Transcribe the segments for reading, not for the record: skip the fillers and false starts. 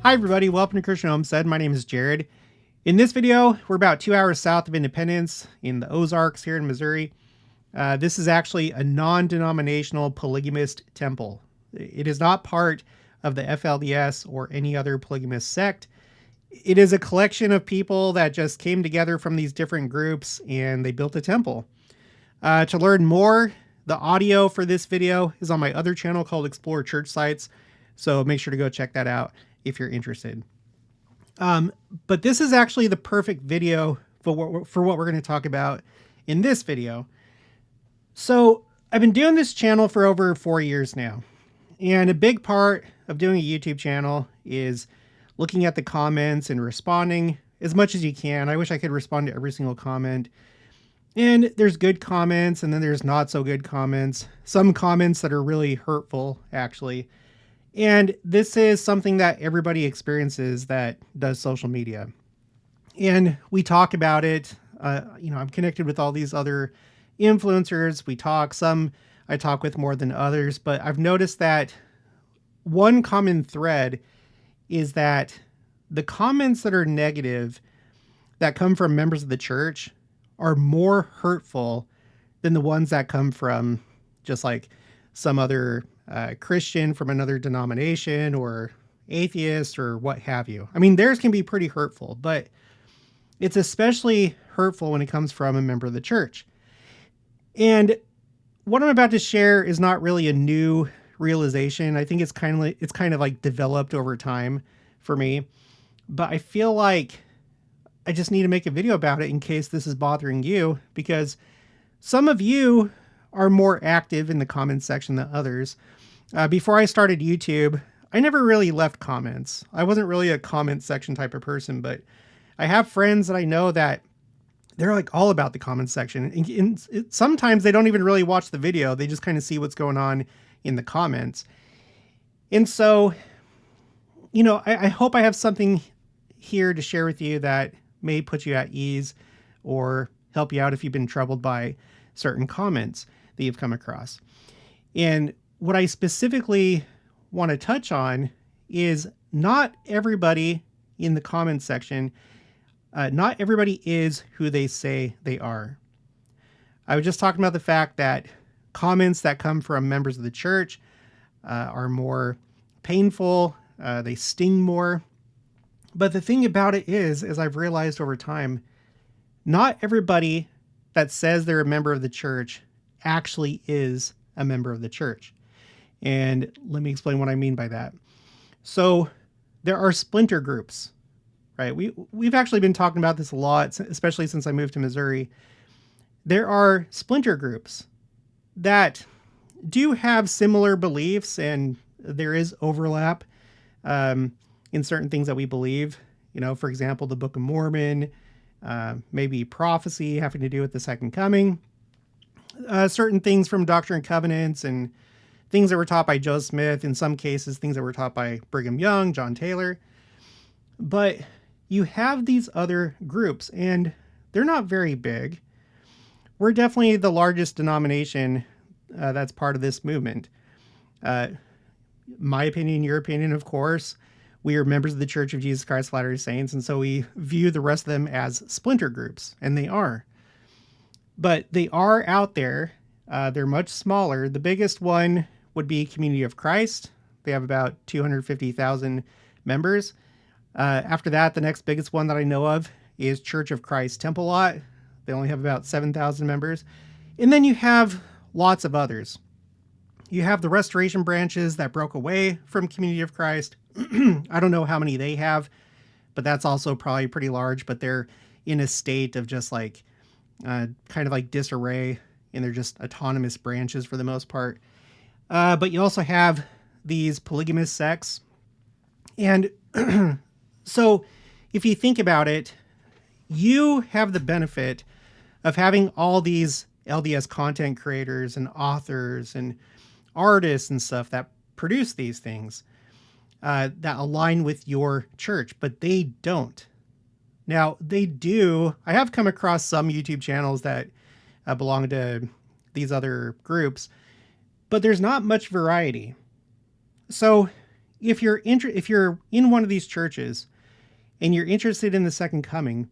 Hi everybody, welcome to Christian Homestead. My name is Jared. In this video, we're about 2 hours south of Independence in the Ozarks here in Missouri. This is actually a non-denominational polygamist temple. It is not part of the FLDS or any other polygamist sect. It is a collection of people that just came together from these different groups and they built a temple. To learn more, the audio for this video is on my other channel called Explore Church Sites, so make sure to go check that out if you're interested. But this is actually the perfect video for what we're going to talk about in this video. So I've been doing this channel for over 4 years now. And a big part of doing a YouTube channel is looking at the comments and responding as much as you can. I wish I could respond to every single comment. And there's good comments and then there's not so good comments. Some comments that are really hurtful, actually. And this is something that everybody experiences that does social media. And we talk about it. I'm connected with all these other influencers. We talk, some I talk with more than others, but I've noticed that one common thread is that the comments that are negative that come from members of the church are more hurtful than the ones that come from just like some other Christian from another denomination or atheist or what have you. I mean, theirs can be pretty hurtful, but it's especially hurtful when it comes from a member of the church. And what I'm about to share is not really a new realization. I think it's kind of like developed over time for me, but I feel like I just need to make a video about it in case this is bothering you, because some of you are more active in the comments section than others. Before I started YouTube, I never really left comments. I wasn't really a comment section type of person, but I have friends that I know that they're like all about the comment section. And sometimes they don't even really watch the video. They just kind of see what's going on in the comments. And so, I hope I have something here to share with you that may put you at ease or help you out if you've been troubled by certain comments that you've come across. And what I specifically want to touch on is not everybody in the comments section, not everybody is who they say they are. I was just talking about the fact that comments that come from members of the church are more painful, they sting more. But the thing about it is, as I've realized over time, not everybody that says they're a member of the church actually is a member of the church. And let me explain what I mean by that. So there are splinter groups, right? We've actually been talking about this a lot, especially since I moved to Missouri. There are splinter groups that do have similar beliefs, and there is overlap in certain things that we believe. For example, the Book of Mormon, maybe prophecy having to do with the second coming, certain things from Doctrine and Covenants, and things that were taught by Joe Smith, in some cases things that were taught by Brigham Young, John Taylor. But you have these other groups, and they're not very big. We're definitely the largest denomination that's part of this movement. My opinion, your opinion, of course. We are members of the Church of Jesus Christ of Latter-day Saints, and so we view the rest of them as splinter groups, and they are. But they are out there. They're much smaller. The biggest one would be Community of Christ. They have about 250,000 members. After that, the next biggest one that I know of is Church of Christ Temple Lot. They only have about 7,000 members. And then you have lots of others. You have the Restoration branches that broke away from Community of Christ. I don't know how many they have, but that's also probably pretty large, but they're in a state of just like kind of like disarray, and they're just autonomous branches for the most part. But you also have these polygamous sects. And so if you think about it, you have the benefit of having all these LDS content creators and authors and artists and stuff that produce these things that align with your church, but they don't. Now, they do. I have come across some YouTube channels that belong to these other groups, but there's not much variety. So if you're in one of these churches and you're interested in the second coming,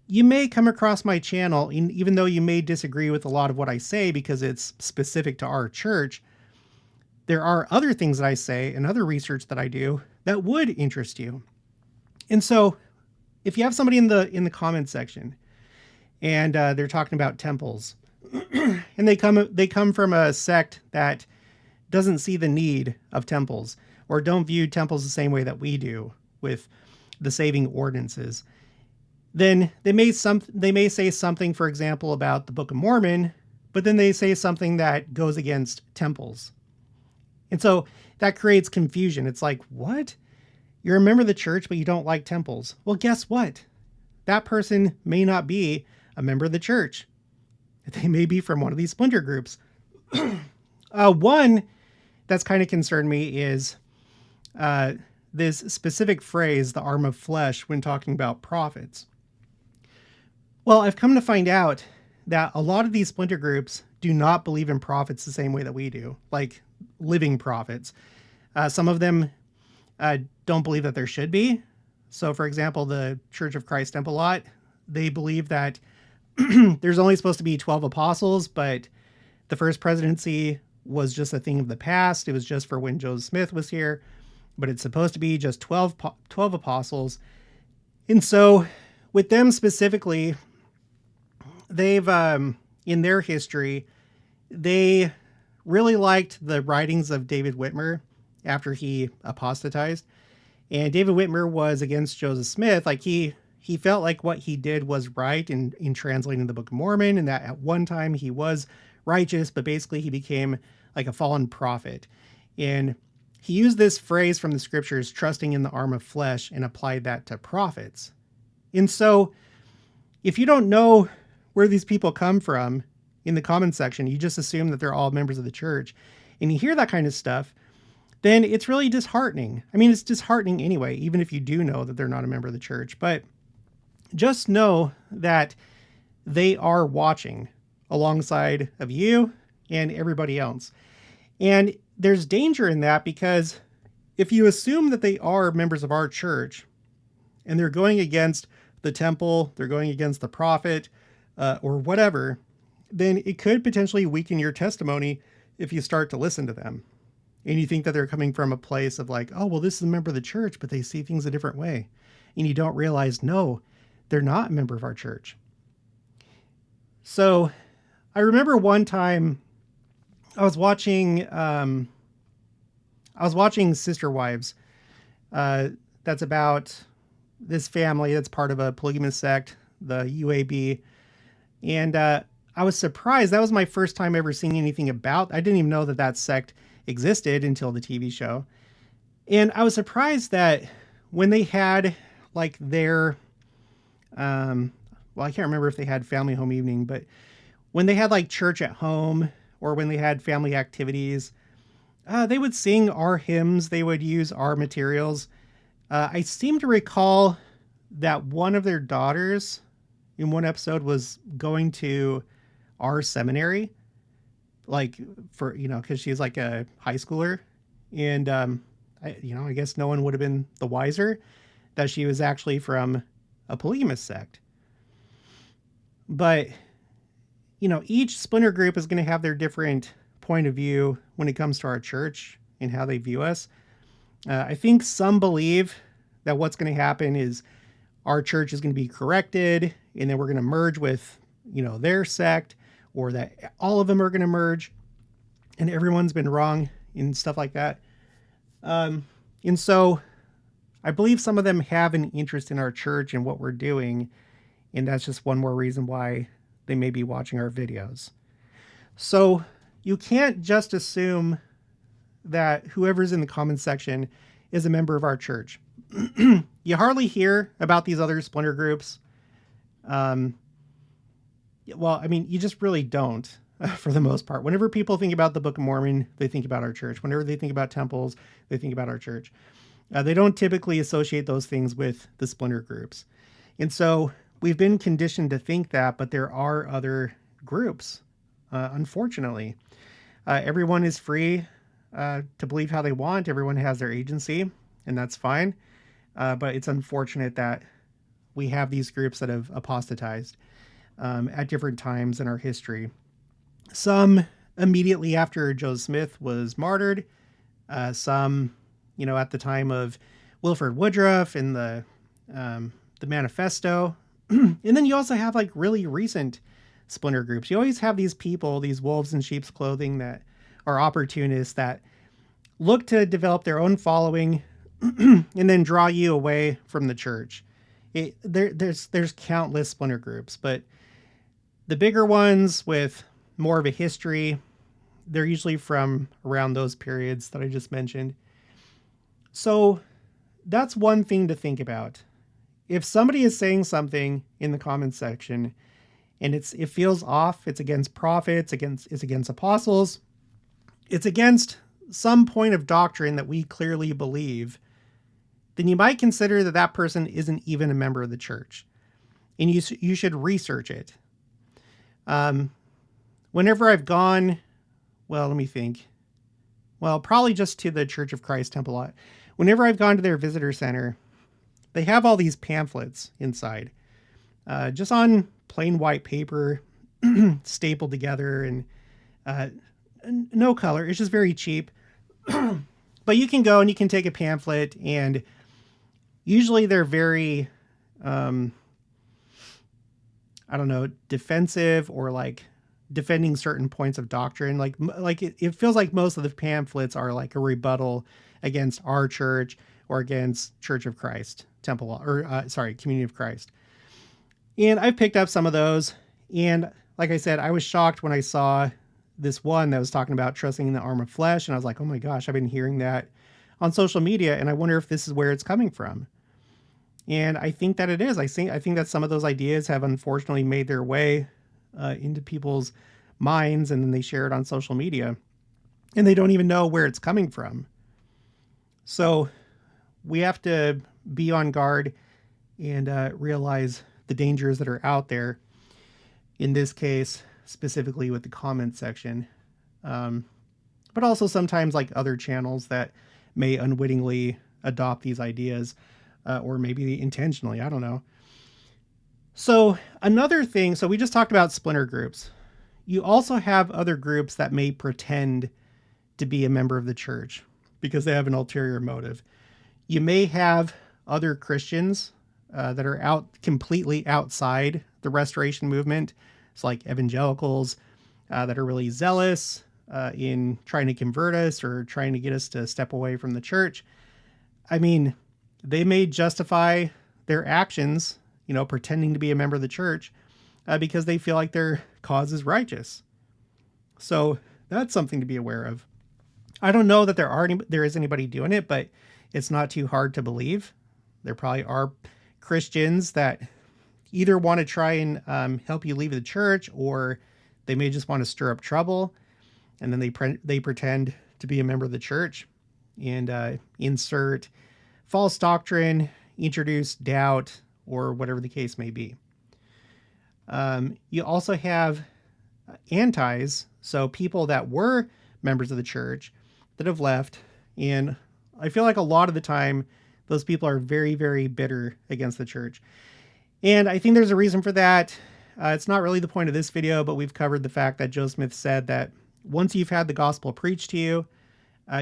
you may come across my channel, even though you may disagree with a lot of what I say because it's specific to our church. There are other things that I say and other research that I do that would interest you. And so if you have somebody in the comment section and they're talking about temples and they come from a sect that doesn't see the need of temples or don't view temples the same way that we do with the saving ordinances, then they may say something, for example, about the Book of Mormon, but then they say something that goes against temples. And so that creates confusion. It's like, what? You're a member of the church, but you don't like temples. Well, guess what? That person may not be a member of the church. They may be from one of these splinter groups. One that's kind of concerned me is this specific phrase, the arm of flesh, when talking about prophets. Well, I've come to find out that a lot of these splinter groups do not believe in prophets the same way that we do, like living prophets. Some of them don't believe that there should be. So, for example, the Church of Christ Temple Lot, they believe that there's only supposed to be 12 apostles, but the first presidency was just a thing of the past. It was just for when Joseph Smith was here, but it's supposed to be just 12 apostles. And so with them specifically, they've, in their history, they really liked the writings of David Whitmer after he apostatized. And David Whitmer was against Joseph Smith. Like he felt like what he did was right in translating the Book of Mormon, and that at one time he was righteous, but basically he became like a fallen prophet. And he used this phrase from the scriptures, trusting in the arm of flesh, and applied that to prophets. And so if you don't know where these people come from in the comment section, you just assume that they're all members of the church, and you hear that kind of stuff, then it's really disheartening. I mean, it's disheartening anyway, even if you do know that they're not a member of the church. But just know that they are watching alongside of you and everybody else. And there's danger in that, because if you assume that they are members of our church and they're going against the temple, they're going against the prophet, or whatever, then it could potentially weaken your testimony if you start to listen to them. And you think that they're coming from a place of like, oh, well, this is a member of the church, but they see things a different way. And you don't realize, no, they're not a member of our church. So I remember one time I was watching Sister Wives. That's about this family that's part of a polygamous sect, the UAB. And I was surprised. That was my first time ever seeing anything about. I didn't even know that sect existed until the TV show. And I was surprised that when they had like their, well, I can't remember if they had family home evening, but when they had like church at home or when they had family activities, they would sing our hymns. They would use our materials. I seem to recall that one of their daughters in one episode was going to our seminary, like for, cause she's like a high schooler. And, I guess no one would have been the wiser that she was actually from a polygamous sect. But, each splinter group is going to have their different point of view when it comes to our church and how they view us. I think some believe that what's going to happen is our church is going to be corrected and then we're going to merge with, their sect, or that all of them are going to merge and everyone's been wrong and stuff like that. And so I believe some of them have an interest in our church and what we're doing. And that's just one more reason why they may be watching our videos. So you can't just assume that whoever's in the comment section is a member of our church. You hardly hear about these other splinter groups. Well, I mean, you just really don't, for the most part. Whenever people think about the Book of Mormon, they think about our church. Whenever they think about temples, they think about our church. They don't typically associate those things with the splinter groups. And so we've been conditioned to think that, but there are other groups, unfortunately. Everyone is free to believe how they want. Everyone has their agency, and that's fine. But it's unfortunate that we have these groups that have apostatized at different times in our history. Some immediately after Joseph Smith was martyred, some, at the time of Wilford Woodruff and the Manifesto. And then you also have like really recent splinter groups. You always have these people, these wolves in sheep's clothing that are opportunists that look to develop their own following and then draw you away from the church. There's countless splinter groups, but the bigger ones with more of a history, they're usually from around those periods that I just mentioned. So that's one thing to think about. If somebody is saying something in the comments section and it feels off, it's against prophets, it's against apostles, it's against some point of doctrine that we clearly believe, then you might consider that that person isn't even a member of the church. And you should research it. Whenever I've gone, well, let me think. Well, probably just to the Church of Christ Temple lot. Whenever I've gone to their visitor center, they have all these pamphlets inside, just on plain white paper, stapled together, and no color. It's just very cheap. But you can go and you can take a pamphlet, and usually they're very, defensive, or like defending certain points of doctrine. Like it feels like most of the pamphlets are like a rebuttal against our church or against Church of Christ Temple, Community of Christ. And I've picked up some of those. And like I said, I was shocked when I saw this one that was talking about trusting in the arm of flesh. And I was like, oh my gosh, I've been hearing that on social media. And I wonder if this is where it's coming from. And I think that it is. I think that some of those ideas have unfortunately made their way into people's minds, and then they share it on social media, and they don't even know where it's coming from. So we have to be on guard and realize the dangers that are out there. In this case, specifically with the comment section, but also sometimes like other channels that may unwittingly adopt these ideas, or maybe intentionally, I don't know. So another thing, so we just talked about splinter groups. You also have other groups that may pretend to be a member of the church because they have an ulterior motive. You may have other Christians that are completely outside the Restoration movement. It's like evangelicals that are really zealous in trying to convert us or trying to get us to step away from the church. I mean, they may justify their actions, pretending to be a member of the church because they feel like their cause is righteous. So that's something to be aware of. I don't know that there is anybody doing it, but it's not too hard to believe. There probably are Christians that either want to try and help you leave the church, or they may just want to stir up trouble, and then they pretend to be a member of the church and insert false doctrine, introduce doubt, or whatever the case may be. You also have antis, so people that were members of the church that have left, and I feel like a lot of the time those people are very, very bitter against the church. And I think there's a reason for that. It's not really the point of this video, but we've covered the fact that Joseph Smith said that once you've had the gospel preached to you,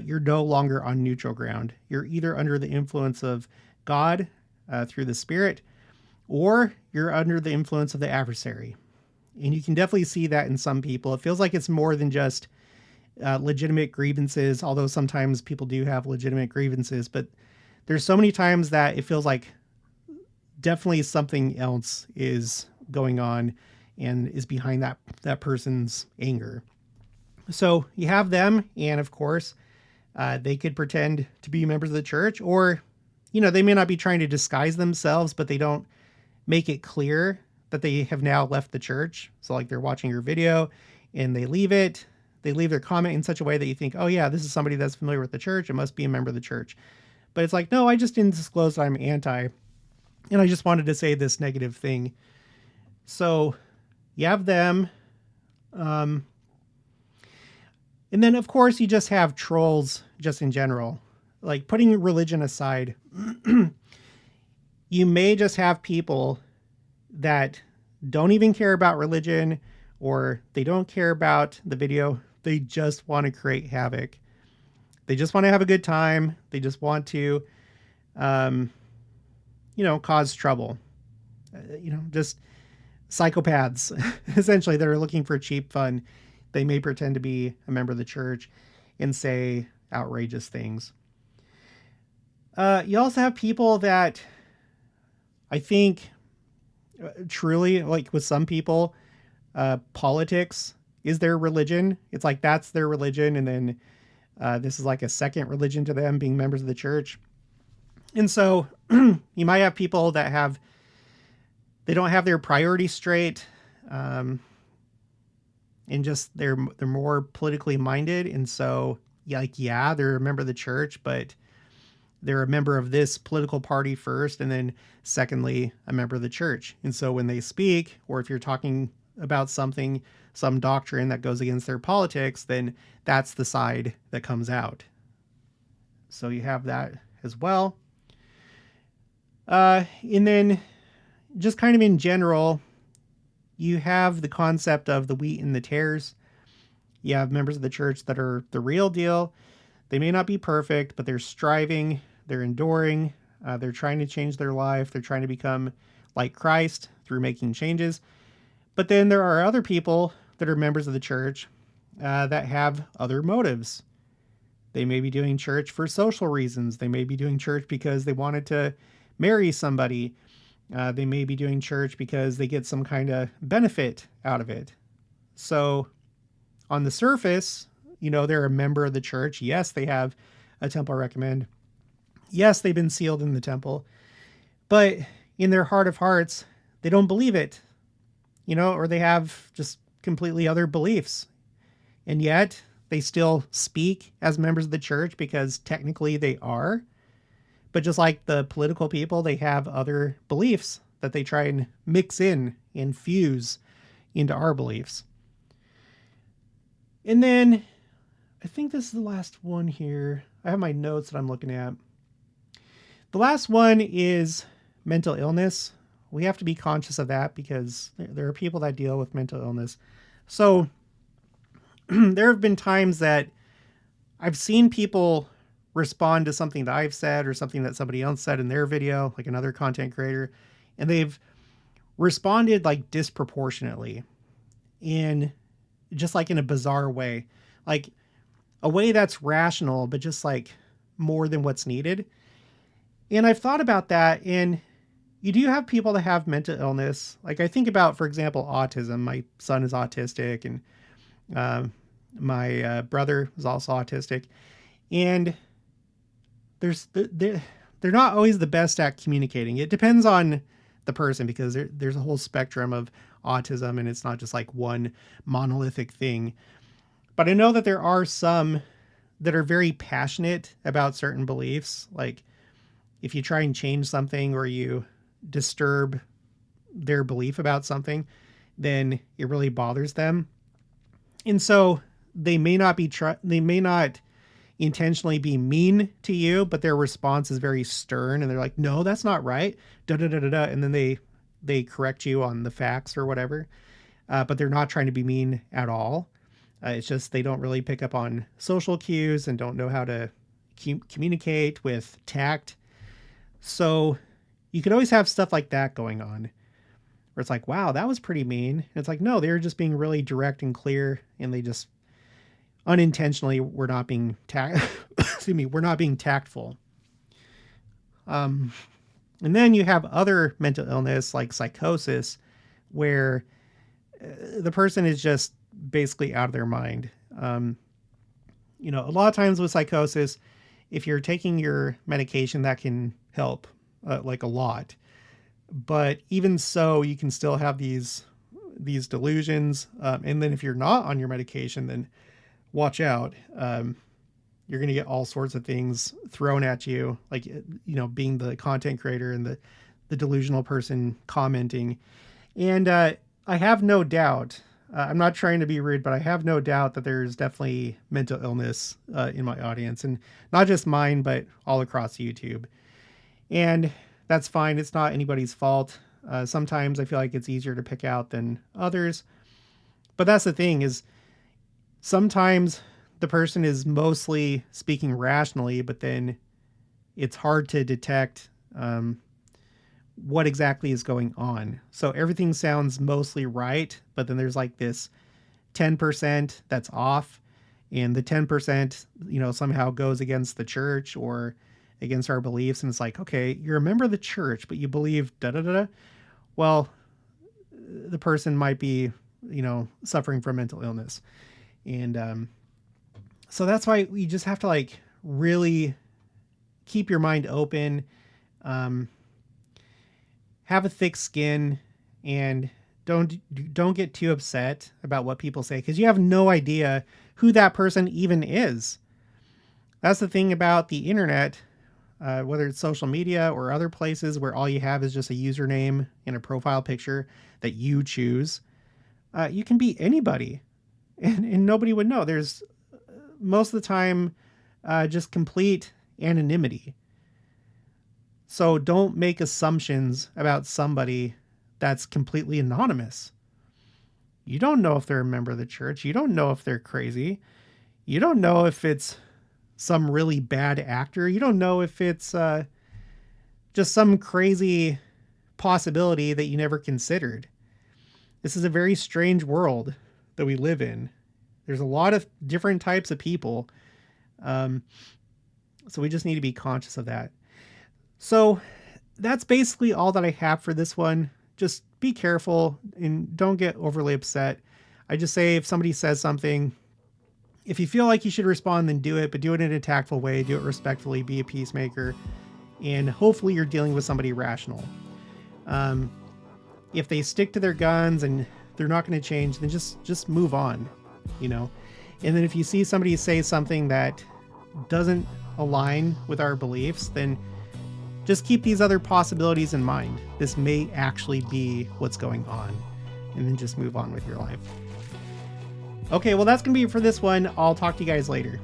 you're no longer on neutral ground. You're either under the influence of God through the Spirit, or you're under the influence of the adversary. And you can definitely see that in some people. It feels like it's more than just legitimate grievances, although sometimes people do have legitimate grievances, but there's so many times that it feels like definitely something else is going on and is behind that person's anger. So you have them, and of course, they could pretend to be members of the church, or, they may not be trying to disguise themselves, but they don't make it clear that they have now left the church. So like they're watching your video and they leave it. They leave their comment in such a way that you think, oh yeah, this is somebody that's familiar with the church. It must be a member of the church. But it's like, no, I just didn't disclose that I'm anti, and I just wanted to say this negative thing. So you have them. And And then, of course, you just have trolls just in general. Like, putting religion aside, you may just have people that don't even care about religion, or they don't care about the video. They just want to create havoc. They just want to have a good time. They just want to, cause trouble. Just psychopaths, essentially, that are looking for cheap fun. They may pretend to be a member of the church and say outrageous things. You also have people that I think truly, like with some people, politics is their religion. It's like that's their religion. And then this is like a second religion to them, being members of the church. And so you might have people that they don't have their priorities straight. And just they're more politically minded. And so they're a member of the church, but they're a member of this political party first, and then secondly, a member of the church. And so when they speak, or if you're talking about some doctrine that goes against their politics, then that's the side that comes out. So you have that as well. And then just kind of in general, you have the concept of the wheat and the tares. You have members of the church that are the real deal. They may not be perfect, but they're striving, they're enduring, they're trying to change their life, they're trying to become like Christ through making changes. But then there are other people that are members of the church that have other motives. They may be doing church for social reasons. They may be doing church because they wanted to marry somebody. They may be doing church because they get some kind of benefit out of it. So on the surface, they're a member of the church. Yes, they have a temple recommend. Yes, they've been sealed in the temple. But in their heart of hearts, they don't believe it, or they have just completely other beliefs. And yet they still speak as members of the church because technically they are. But just like the political people, they have other beliefs that they try and mix in and fuse into our beliefs. And then I think this is the last one here. I have my notes that I'm looking at. The last one is mental illness. We have to be conscious of that because there are people that deal with mental illness. So there have been times that I've seen people respond to something that I've said or something that somebody else said in their video, like another content creator, and they've responded like disproportionately in just like in a bizarre way, like a way that's rational, but just like more than what's needed. And I've thought about that, and you do have people that have mental illness. Like I think about, for example, autism. My son is autistic, and my brother is also autistic, and they're not always the best at communicating. It depends on the person because there's a whole spectrum of autism, and it's not just like one monolithic thing. But I know that there are some that are very passionate about certain beliefs. Like if you try and change something or you disturb their belief about something, then it really bothers them. And so they may not intentionally be mean to you, but their response is very stern, and they're like, no, that's not right. Da, da, da, da, da. And then they correct you on the facts or whatever. But they're not trying to be mean at all. It's just they don't really pick up on social cues and don't know how to communicate with tact. So you could always have stuff like that going on where it's like, wow, that was pretty mean. And it's like, no, they're just being really direct and clear, and they just unintentionally were not being we're not being tactful. And then you have other mental illness like psychosis, where the person is just basically out of their mind. A lot of times with psychosis, if you're taking your medication, that can help like a lot. But even so, you can still have these delusions. And then if you're not on your medication, then watch out. You're going to get all sorts of things thrown at you, like, being the content creator and the delusional person commenting. And I have no doubt I'm not trying to be rude, but I have no doubt that there's definitely mental illness in my audience, and not just mine, but all across YouTube. And that's fine. It's not anybody's fault. Sometimes I feel like it's easier to pick out than others. But that's the thing, is sometimes the person is mostly speaking rationally, but then it's hard to detect what exactly is going on. So everything sounds mostly right, but then there's like this 10% that's off, and the 10%, somehow goes against the church or against our beliefs. And it's like, okay, you're a member of the church, but you believe da da da da. Well, the person might be, suffering from mental illness. And so that's why you just have to like really keep your mind open, have a thick skin, and don't get too upset about what people say, because you have no idea who that person even is. That's the thing about the internet, whether it's social media or other places where all you have is just a username and a profile picture that you choose. You can be anybody, and nobody would know. There's most of the time just complete anonymity. So don't make assumptions about somebody that's completely anonymous. You don't know if they're a member of the church. You don't know if they're crazy. You don't know if it's some really bad actor. You don't know if it's just some crazy possibility that you never considered. This is a very strange world that we live in. There's a lot of different types of people. So we just need to be conscious of that. So that's basically all that I have for this one. Just be careful and don't get overly upset. I just say, if somebody says something, if you feel like you should respond, then do it, but do it in a tactful way, do it respectfully, be a peacemaker, and hopefully you're dealing with somebody rational. If they stick to their guns and they're not going to change, then just move on, And then if you see somebody say something that doesn't align with our beliefs, then just keep these other possibilities in mind. This may actually be what's going on, and then just move on with your life. Okay, well, that's going to be it for this one. I'll talk to you guys later.